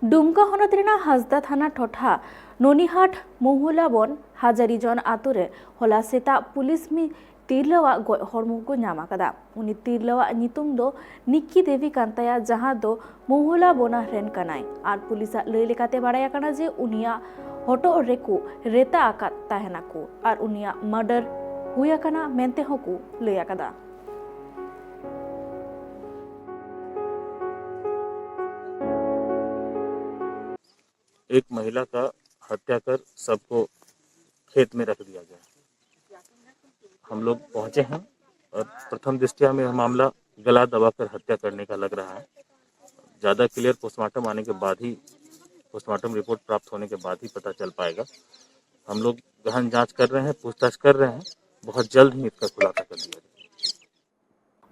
डुमका हनत हासदा थाना टोठा ननीहाट महुलाबन हाजारी जन आतुरे होला सेता पुलिस मी तिरलावा गय हरमु को नाम आकादा उनी तिरलावा नितुम दो निक्की देवी कांताया जहां दो महुला बोना रेन कनाय आर पुलिसा लय लेकाते बाड़ाय आकाना जे उनिया हटो रेको रेता आकात ताहेनाको आर उनिया मर्डर हुई आकाना मेनते होको लय आकादा। एक महिला का हत्या कर सबको खेत में रख दिया गया। हम लोग पहुंचे हैं और प्रथम दृष्टया में यह मामला गला दबाकर हत्या करने का लग रहा है। ज़्यादा क्लियर पोस्टमार्टम आने के बाद ही, पोस्टमार्टम रिपोर्ट प्राप्त होने के बाद ही पता चल पाएगा। हम लोग गहन जांच कर रहे हैं, पूछताछ कर रहे हैं। बहुत जल्द ही इसका खुलासा कर दिया जाएगा।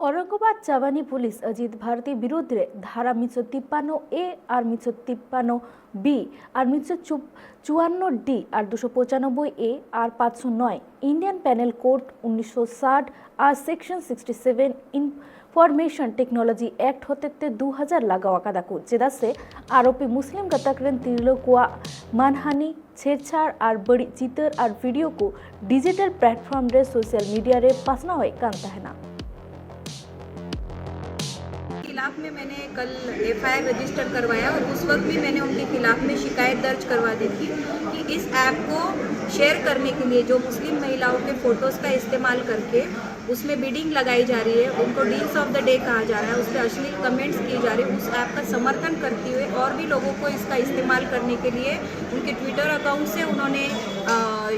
औरंगाबाद चावानी पुलिस अजीत भारती विरुद्ध धारा 153A और 153B और 154D और 295A और 509 इंडियन पेनल कोड 1960 और सेक्शन 67 इनफॉर्मेशन टेक्नोलॉजी एक्ट होते 2000 लगावा कादा को चेदा से आरोपी मुस्लिम गतकरन तिरलोकुआ मानहानि छेड़छाड़ और बड़ी चितर और वीडियो को डिजिटल प्लेटफॉर्म रे सोशल मीडिया रे पासना होय कांता है ना। खिलाफ में मैंने कल FIR रजिस्टर करवाया और उस वक्त भी मैंने उनके खिलाफ में शिकायत दर्ज करवा दी थी कि इस ऐप को शेयर करने के लिए जो मुस्लिम महिलाओं के फ़ोटोज़ का इस्तेमाल करके उसमें बिडिंग लगाई जा रही है, उनको डील्स ऑफ द डे कहा जा रहा है, उस पर अश्लील कमेंट्स किए जा रहे हैं, उस ऐप का समर्थन करते हुए और भी लोगों को इसका इस्तेमाल करने के लिए उनके ट्विटर अकाउंट से उन्होंने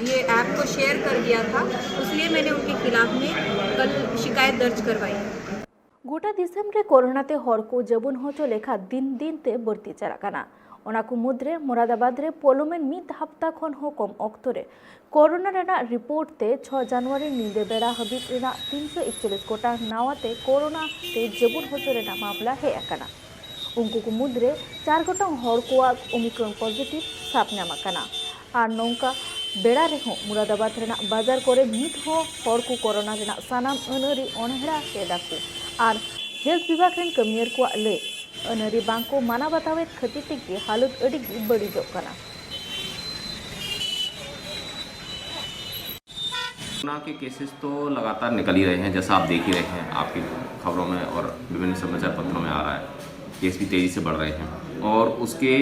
ये ऐप को शेयर कर दिया था। इसलिए मैंने उनके खिलाफ में कल शिकायत दर्ज करवाई। गोटा दिसम कोरोना ते हर को जबुन होचो लेखा दिन दिन ते बढ़ती चलाकाना ओना को मुद्रे मुरादाबाद रे पोलोमेन मिद हफ्ता खन हो कम अक्तरे कोरोना रेना रिपोर्ट ते 6 जनवरी नींदे बेड़ा हबीब रेना 341 गोटा नावाते कोरोना ते जबुन होचो रेना मामला हे आकाना उनको को मुद्रे 4 गोटा हर को ओमिक्रॉन पॉजिटिव साप नामाकाना आर नौका बेड़ा रेहो मुरादाबाद रेना बाजार करे मिद हो हर को कोरोना रेना सानाम अनरी अनहेड़ा तेदाको और हेल्थ विभाग रेन कमियर को ले अनरी बांग को माना बतावे खती की हालत अड़ी बड़ी जोकना। कोरोना के केसेस तो लगातार निकल ही रहे हैं, जैसा आप देख ही रहे हैं आपकी खबरों में और विभिन्न समाचार पत्रों में आ रहा है। केस भी तेज़ी से बढ़ रहे हैं और उसके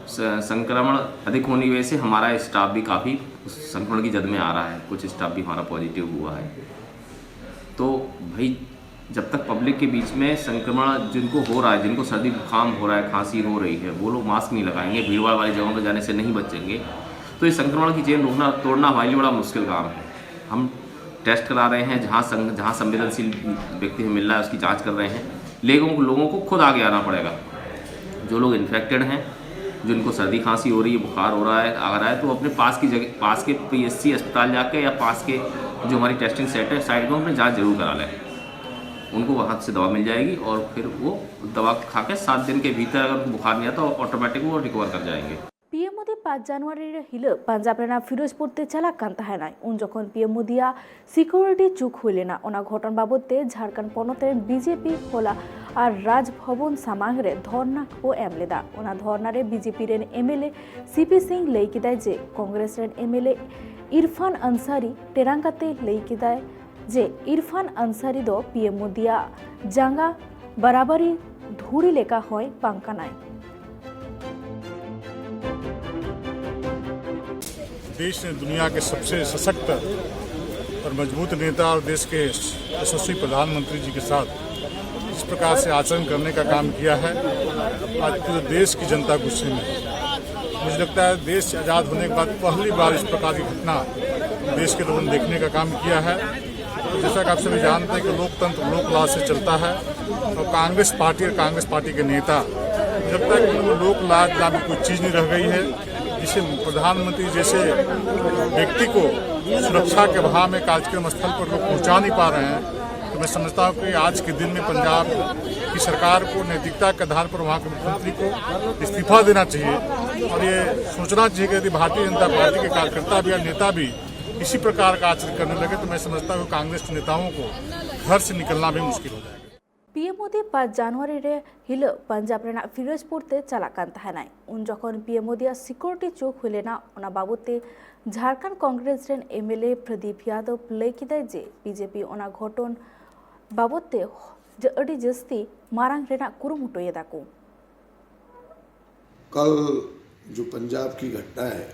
संक्रमण अधिक होने की वजह से हमारा स्टाफ भी काफ़ी संक्रमण की जद में आ रहा है। कुछ स्टाफ भी हमारा पॉजिटिव हुआ है। तो भाई जब तक पब्लिक के बीच में संक्रमण जिनको हो रहा है, जिनको सर्दी जुकाम हो रहा है, खांसी हो रही है, वो लोग मास्क नहीं लगाएंगे, भीड़भाड़ वाली जगहों पर जाने से नहीं बचेंगे, तो इस संक्रमण की चेन रोकना तोड़ना हमारे लिए बड़ा मुश्किल काम है। हम टेस्ट करा रहे हैं, जहाँ संवेदनशील व्यक्ति से मिल रहा है उसकी जांच कर रहे हैं, लेकिन लोगों को खुद आगे आना पड़ेगा। जो लोग इन्फेक्टेड हैं, जिनको सर्दी खांसी हो रही है, बुखार हो रहा है, आ रहा है, तो अपने पास के PSC अस्पताल जाके या पास के जो हमारी टेस्टिंग सेट है साइड में अपनी जाँच जरूर करा लें। उनको वहाँ से दवा मिल जाएगी और फिर वो दवा खा के 7 दिन के भीतर अगर उनको बुखार नहीं आता तो ऑटोमेटिक वो रिकवर कर जाएंगे। पीएम मोदी 5 जनवरी हिल पंजाब रेना फिरोजपुर ते चला कांता है ना उन जखन पीएम मोदिया सिक्योरिटी चुक हुई ना ओना घटन बाबद ते झारखंड पनते बीजेपी होला और राजभवन सामांग रे धरना को एम लेदा ओना धरना रे BJP rain MLA CP Singh लई किदाय जे कांग्रेस रेन MLA इरफान अंसारी टेरांगाते लई किदाय जे इरफान अंसारी दो पीएम मोदिया जांगा बराबरी धूड़ी लेका होय पांकानाय। देश ने दुनिया के सबसे सशक्त और मजबूत नेता और देश के यशस्वी प्रधानमंत्री जी के साथ इस प्रकार से आचरण करने का काम किया है। आज पूरे देश की जनता गुस्से में है। मुझे लगता है देश आज़ाद होने के बाद पहली बार इस प्रकार की घटना देश के लोगों ने देखने का काम किया है। तो जैसा कि आप सभी जानते हैं कि लोकतंत्र लोकलाज से चलता है और कांग्रेस पार्टी के नेता मुझे लगता है कि लोकलाज नाम की कोई चीज़ नहीं रह गई है, जिसे प्रधानमंत्री जैसे व्यक्ति को सुरक्षा के अभाव में कार्यक्रम स्थल पर लोग पहुंचा नहीं पा रहे हैं। तो मैं समझता हूं कि आज के दिन में पंजाब की सरकार को नैतिकता के आधार पर वहां के मुख्यमंत्री को इस्तीफा देना चाहिए और ये सोचना चाहिए कि यदि भारतीय जनता पार्टी के कार्यकर्ता भी या नेता भी इसी प्रकार का आचरण करने लगे तो मैं समझता हूँ कांग्रेस के नेताओं को घर से निकलना भी मुश्किल हो जाएगा। पीएम मोदी 5 जनवरी रे हिल पंजाब रेना फिरोजपुर ते चला कान तहनाय उन जखन पीएम मोदी सिक्योरिटी चौक हुलेना ओना बाबते झारखंड कांग्रेस रेन एमएलए प्रदीप यादव लय किदाय जे बीजेपी ओना घटन बाबते अड़ी जस्ती मारांग रेना कुरुमुटो यदाको। कल जो पंजाब की घटना है,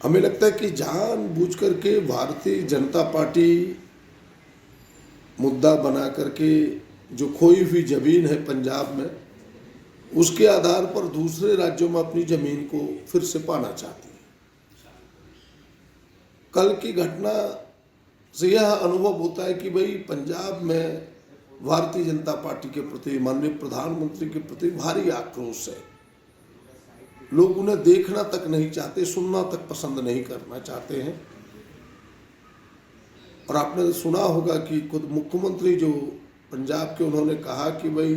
हमें लगता है कि जानबूझ करके भारतीय जनता पार्टी मुद्दा बना करके जो खोई हुई जमीन है पंजाब में, उसके आधार पर दूसरे राज्यों में अपनी जमीन को फिर से पाना चाहती है। कल की घटना से यह अनुभव होता है कि भाई पंजाब में भारतीय जनता पार्टी के प्रति, माननीय प्रधानमंत्री के प्रति भारी आक्रोश है। लोग उन्हें देखना तक नहीं चाहते, सुनना तक पसंद नहीं करना चाहते हैं। और आपने सुना होगा कि खुद मुख्यमंत्री जो पंजाब के, उन्होंने कहा कि भाई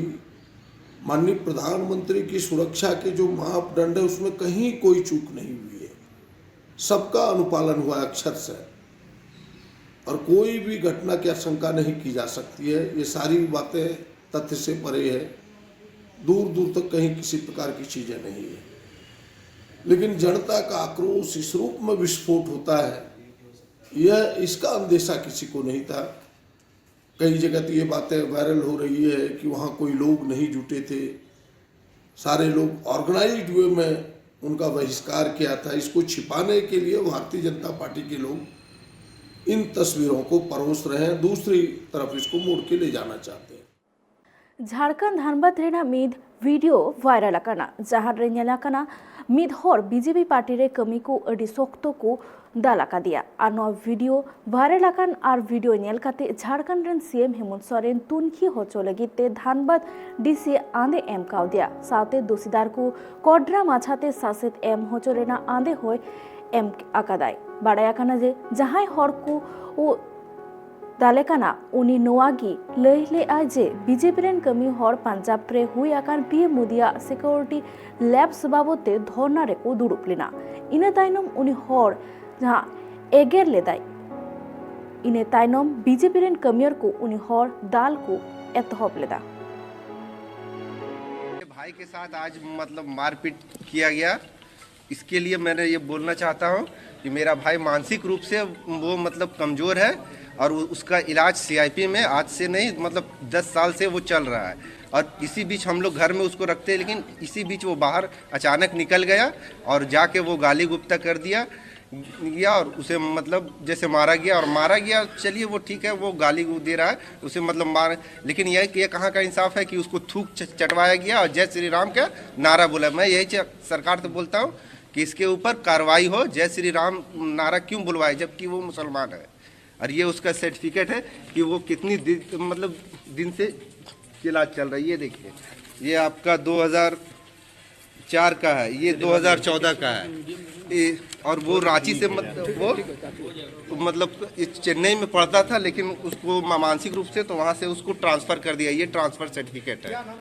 माननीय प्रधानमंत्री की सुरक्षा के जो मापदंड है उसमें कहीं कोई चूक नहीं हुई है, सबका अनुपालन हुआ अक्षर से, और कोई भी घटना की आशंका नहीं की जा सकती है। ये सारी बातें तथ्य से परे है, दूर दूर तक कहीं किसी प्रकार की चीजें नहीं है। लेकिन जनता का आक्रोश इस रूप में विस्फोट होता है, यह इसका अंदेशा किसी को नहीं था। कई जगह तो ये बातें वायरल हो रही है कि वहाँ कोई लोग नहीं जुटे थे, सारे लोग ऑर्गेनाइज्ड वे में उनका बहिष्कार किया था। इसको छिपाने के लिए भारतीय जनता पार्टी के लोग इन तस्वीरों को परोस रहे हैं, दूसरी तरफ इसको मोड़ के ले जाना चाहते हैं। झारखंड धनबाद रेना मिद वीडियो वायरल आकाना जहां रे नेलाकाना मिद हर बीजेपी पार्टी रे कमी को अडी सोक्तो को दालाका दिया और नवा वीडियो वायरल आकान और वीडियो नेल काते झारखंड रेन सीएम हेमंत सोरेन तुनखी होचो लगिते धनबाद डीसी आंदे एम काव दिया साथे दोषीदार को कोड्रा माछाते शासित एम होचो रेना आंदे होय एम आकादाय बाड़ाय आकाना जे जहां हर को ओ दालेकाना उनी नोआगी लैले आजे बीजेपी रेन कमी हर पंजाब रे हुई आकान पीएम मोदिया सिक्योरिटी लैब्स बाबते धरना रे को दुड़ुप लेना इने ताइनम उनी हर जहां एगेर लेदाय इने ताइनम बीजेपी रेन कमियर को उनी हर दाल को एतहब लेदा। भाई के साथ आज मतलब मारपीट किया गया, इसके लिए मैंने ये बोलना चाहता हूँ कि मेरा भाई मानसिक रूप से वो मतलब कमज़ोर है और उसका इलाज सीआईपी में आज से नहीं मतलब 10 साल से वो चल रहा है। और इसी बीच हम लोग घर में उसको रखते हैं, लेकिन इसी बीच वो बाहर अचानक निकल गया और जाके वो गाली गुप्ता कर दिया और उसे मतलब जैसे मारा गया। चलिए वो ठीक है, वो गाली दे रहा है उसे मतलब मार, लेकिन ये कहाँ का इंसाफ है कि उसको थूक चटवाया गया और जय श्री राम का नारा बोला। मैं यही सरकार से बोलता हूँ कि इसके ऊपर कार्रवाई हो। जय श्री राम नारा क्यों बुलवाए जबकि वो मुसलमान है, और ये उसका सर्टिफिकेट है कि वो कितनी दिन से इलाज चल रहा है। ये देखिए, ये आपका 2004 का है, ये 2014 का है, और वो रांची से मतलब चेन्नई में पढ़ता था, लेकिन उसको मानसिक रूप से तो वहाँ से उसको ट्रांसफ़र कर दिया। ये ट्रांसफ़र सर्टिफिकेट है।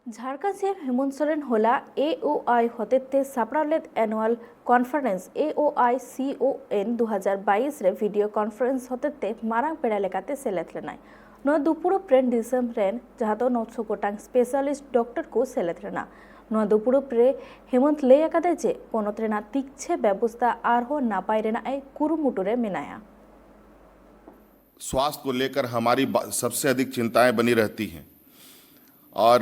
झारखंड सीएम हेमंत सोरेन होला एओआई होते सापड़ालेद एनुअल कॉन्फ्रेंस AOI-CON 2022 रे वीडियो कॉन्फ्रेंस होते मारांग पेड़ा लेकाते सेलेद लेनाय नो दुपुरो प्रेन दिसम रेन जहाँ तो 900 गोटांग स्पेशलिस्ट डॉक्टर को सेलेद लेना नो दुपुरो प्रे हेमंत ले आकादे जे पोनोत रेना तीक्छे व्यवस्था आरहो नापाय रेना ए कुरुमुटुरे मेनाया। स्वास्थ्य को लेकर हमारी सबसे अधिक चिंताएं बनी रहती हैं और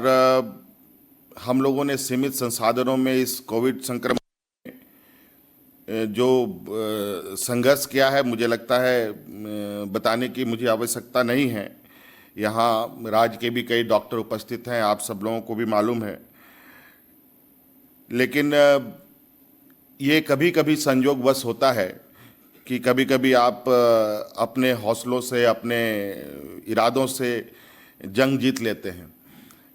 हम लोगों ने सीमित संसाधनों में इस कोविड संक्रमण में जो संघर्ष किया है, मुझे लगता है बताने की मुझे आवश्यकता नहीं है। यहाँ राज्य के भी कई डॉक्टर उपस्थित हैं, आप सब लोगों को भी मालूम है। लेकिन ये कभी कभी संयोगवश होता है कि कभी कभी आप अपने हौसलों से, अपने इरादों से जंग जीत लेते हैं,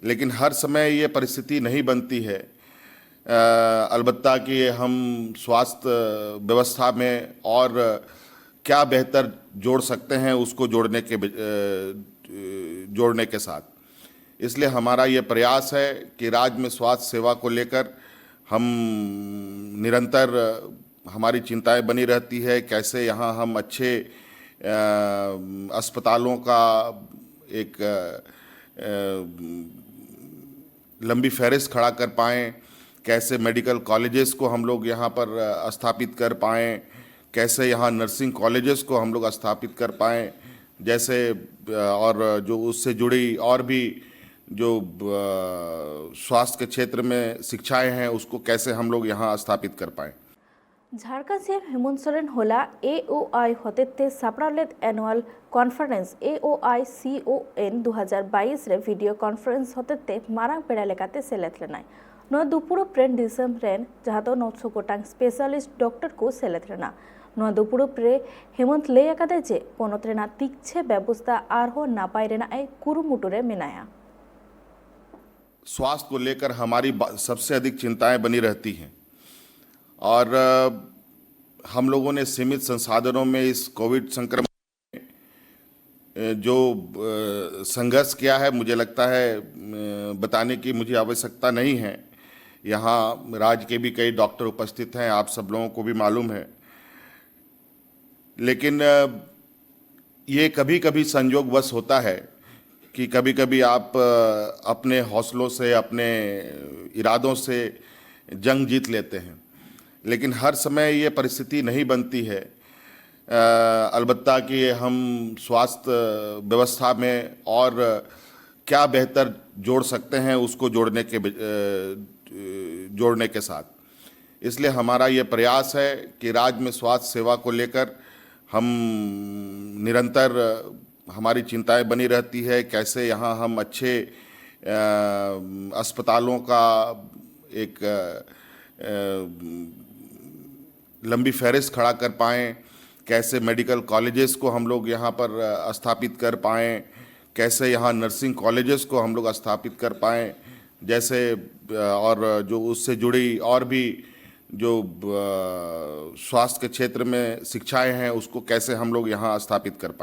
लेकिन हर समय ये परिस्थिति नहीं बनती है। अलबत्ता कि हम स्वास्थ्य व्यवस्था में और क्या बेहतर जोड़ सकते हैं उसको जोड़ने के साथ, इसलिए हमारा ये प्रयास है कि राज्य में स्वास्थ्य सेवा को लेकर हम निरंतर हमारी चिंताएं बनी रहती है। कैसे यहाँ हम अच्छे अस्पतालों का एक लंबी फहरिस्त खड़ा कर पाएँ, कैसे मेडिकल कॉलेजेस को हम लोग यहाँ पर स्थापित कर पाएँ, कैसे यहाँ नर्सिंग कॉलेजेस को हम लोग स्थापित कर पाएँ, जैसे और जो उससे जुड़ी और भी जो स्वास्थ्य के क्षेत्र में शिक्षाएं हैं उसको कैसे हम लोग यहाँ स्थापित कर पाएँ। झारखंड सीएम हेमंत सोरेन होला AOI हतेते सापड़ालेद एनुअल कॉन्फ्रेंस AOI-CON 2022 रे वीडियो कॉन्फ्रेंस हतेते मारांग पेड़ा लेकाते सेलेद लेनाय नोआ दुपुरो प्रेन दिसम रेन जहाँ तो 900 गोटांग स्पेशलिस्ट डॉक्टर को सेलेद लेना नोआ दुपुरो प्रे हेमंत ले आकादे जे पोनोत रेना तीक्छे व्यवस्था आरहो नापाय रेनाय कुरुमुटुरे मेनाया। स्वास्थ्य को लेकर हमारी सबसे अधिक चिंताएं बनी रहती हैं और हम लोगों ने सीमित संसाधनों में इस कोविड संक्रमण में जो संघर्ष किया है, मुझे लगता है बताने की मुझे आवश्यकता नहीं है। यहाँ राज्य के भी कई डॉक्टर उपस्थित हैं, आप सब लोगों को भी मालूम है, लेकिन ये कभी कभी संयोगवश होता है कि कभी कभी आप अपने हौसलों से, अपने इरादों से जंग जीत लेते हैं, लेकिन हर समय ये परिस्थिति नहीं बनती है। अलबत्ता कि हम स्वास्थ्य व्यवस्था में और क्या बेहतर जोड़ सकते हैं उसको जोड़ने के साथ, इसलिए हमारा ये प्रयास है कि राज्य में स्वास्थ्य सेवा को लेकर हम निरंतर हमारी चिंताएं बनी रहती है, कैसे यहाँ हम अच्छे अस्पतालों का एक लंबी फहरिस्त खड़ा कर पाएँ, कैसे मेडिकल कॉलेजेस को हम लोग यहाँ पर स्थापित कर पाएँ, कैसे यहाँ नर्सिंग कॉलेजेस को हम लोग स्थापित कर पाएँ, जैसे और जो उससे जुड़ी और भी जो स्वास्थ्य के क्षेत्र में शिक्षाएं हैं उसको कैसे हम लोग यहाँ स्थापित कर पाएँ।